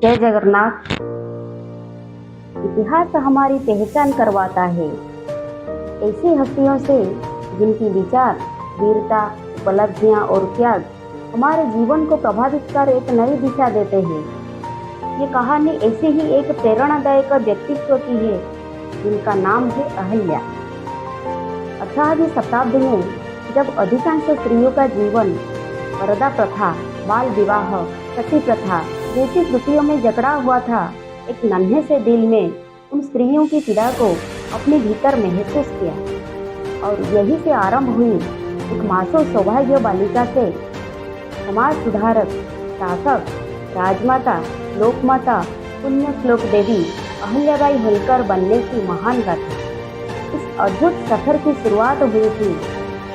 जय जगन्नाथ। इतिहास हमारी पहचान करवाता है ऐसी हस्तियों से जिनकी विचार, वीरता, उपलब्धियां और त्याग हमारे जीवन को प्रभावित कर एक नई दिशा देते हैं। ये कहानी ऐसे ही एक प्रेरणादायक व्यक्तित्व की है जिनका नाम है अहल्या। 18वीं शताब्दी में जब अधिकांश स्त्रियों का जीवन पर्दा प्रथा, बाल विवाह, सती प्रथा जैसी कृतियों में जकड़ा हुआ था, एक नन्हे से दिल ने उन स्त्रियों की पीड़ा को अपने भीतर महसूस किया और यही से आरंभ हुई एक मासूम सौभाग्य बालिका से समाज सुधारक, शासक, राजमाता, लोकमाता, पुण्य श्लोक देवी अहल्याबाई होलकर बनने की महान गाथा। इस अद्भुत सफर की शुरुआत हुई थी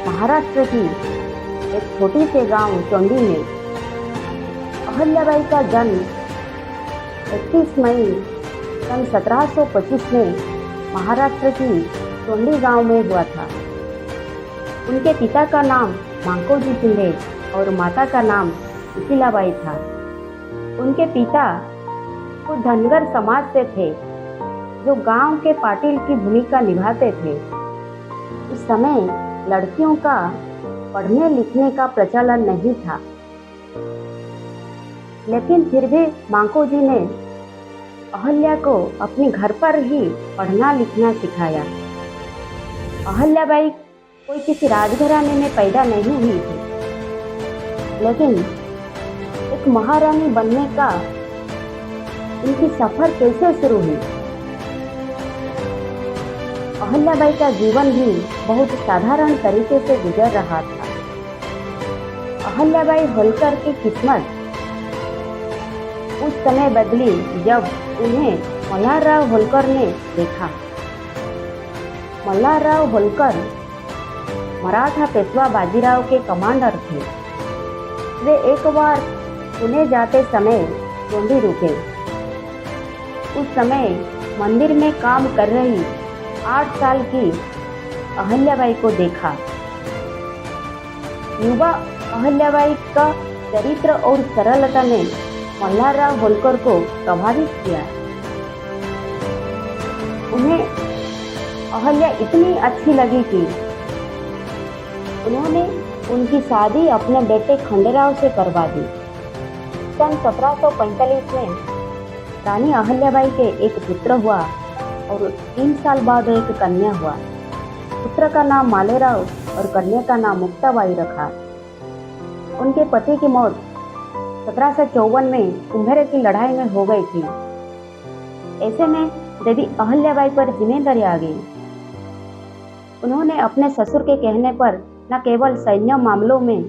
महाराष्ट्र की एक छोटी से गांव चोंडी में। अहल्याबाई का जन्म 31 मई सन 1725 में महाराष्ट्र की चोंडी गांव में हुआ था। उनके पिता का नाम मांकोजी शिंदे और माता का नाम सुशीलाबाई था। उनके पिता को धनगर समाज से थे जो गांव के पाटिल की भूमिका निभाते थे। उस समय लड़कियों का पढ़ने लिखने का प्रचलन नहीं था, लेकिन फिर भी मांकोजी ने अहल्या को अपने घर पर ही पढ़ना लिखना सिखाया। अहल्याबाई कोई किसी राजघराने में पैदा नहीं हुई थी, लेकिन एक महारानी बनने का इनकी सफर कैसे शुरू हुई। अहल्याबाई का जीवन भी बहुत साधारण तरीके से गुजर रहा था। अहल्याबाई होलकर की किस्मत उस समय बदली जब उन्हें मल्हारराव होलकर ने देखा। मल्हारराव होलकर मराठा पेशवा बाजीराव के कमांडर थे। वे एक बार पुणे जाते समय चोंडी रुके। उस समय मंदिर में काम कर रही 8 साल की अहल्याबाई को देखा। युवा अहल्याबाई का चरित्र और सरलता ने मल्हारराव होलकर को प्रभावित किया। उन्हें अहल्या इतनी अच्छी लगी कि उन्होंने उनकी शादी अपने बेटे खंडेराव से करवा दी। सन 1745 में रानी अहल्याबाई के एक पुत्र हुआ और 3 साल बाद एक कन्या हुआ। पुत्र का नाम मालेराव और कन्या का नाम मुक्ताबाई रखा। उनके पति की मौत 1754 में कुंभेरे की लड़ाई में हो गई थी। ऐसे में देवी अहल्याबाई पर जिम्मेदारी आ गई। उन्होंने अपने ससुर के कहने पर न केवल सैन्य मामलों में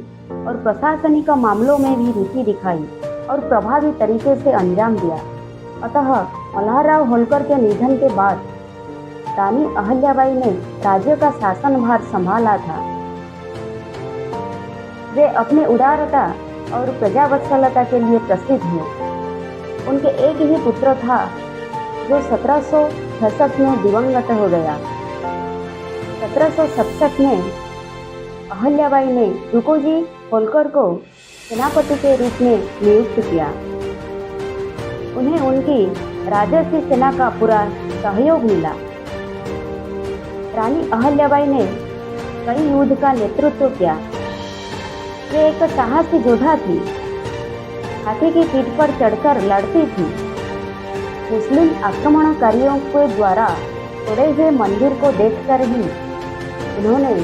और प्रशासनिक मामलों में भी रुचि दिखाई और प्रभावी तरीके से अंजाम दिया। अतः मल्हारराव होलकर के निधन के बाद रानी अहल्याबाई ने राज्य का शासनभार संभाला था। वे अपने उदारता और प्रजावत्सलता के लिए प्रसिद्ध हैं। उनके एक ही पुत्र था जो 1766 में दिवंगत हो गया। 1767 में अहल्याबाई ने तुकोजी होलकर को सेनापति के रूप में नियुक्त किया। उन्हें उनकी राजसी सेना का पूरा सहयोग मिला। रानी अहल्याबाई ने कई युद्ध का नेतृत्व किया। वे एक साहसी योद्धा थी। हाथी की पीठ पर चढ़कर लड़ती थी। मुस्लिम आक्रमणकारियों के द्वारा तोड़े हुए मंदिर को देखकर ही उन्होंने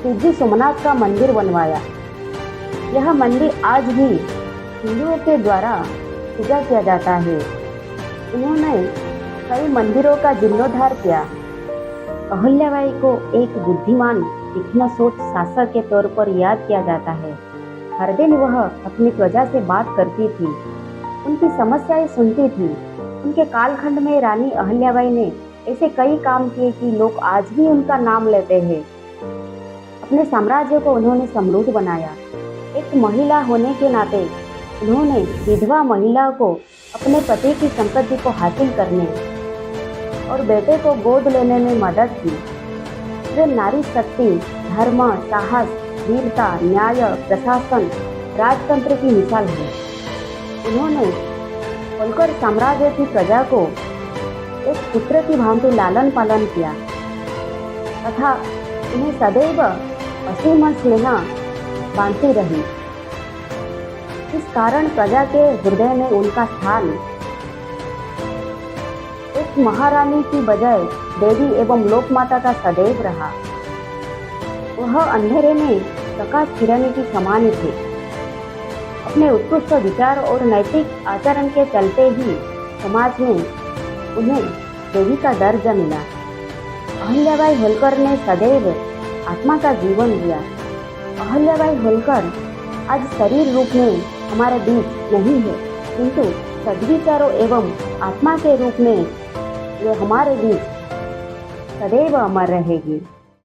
सिद्धि सोमनाथ का मंदिर बनवाया। यह मंदिर आज भी हिंदुओं के द्वारा पूजा किया जाता है। उन्होंने कई मंदिरों का जीर्णोद्धार किया। अहल्याबाई को एक बुद्धिमान, तीक्ष्ण सोच शासक के तौर पर याद किया जाता है। हर दिन वह अपनी प्रजा से बात करती थी, उनकी समस्याएं सुनती थी। उनके कालखंड में रानी अहल्याबाई ने ऐसे कई काम किए कि लोग आज भी उनका नाम लेते हैं। अपने साम्राज्य को उन्होंने समृद्ध बनाया। एक महिला होने के नाते उन्होंने विधवा महिला को अपने पति की संपत्ति को हासिल करने और बेटे को गोद लेने में मदद की। वे नारी शक्ति, धर्म, साहस, वीरता, न्याय, प्रशासन, राजतंत्र की मिसाल है। उन्होंने होलकर साम्राज्य की प्रजा को एक पुत्र की भांति लालन पालन किया तथा उन्हें सदैव असीम स्नेह बांधती रही। इस कारण प्रजा के हृदय में उनका स्थान एक महारानी की बजाय देवी एवं लोकमाता का सदैव रहा। वह अंधेरे में प्रकाश खिराने की समान थे। अपने उत्कृष्ट विचार और नैतिक आचरण के चलते ही समाज में उन्हें देवी का दर्जा मिला। अहल्याबाई होलकर ने सदैव आत्मा का जीवन दिया। अहल्याबाई होलकर आज शरीर रूप में हमारे बीच नहीं है, किंतु सद्विचारों एवं आत्मा के रूप में वे हमारे बीच सदैव अमर रहेगी।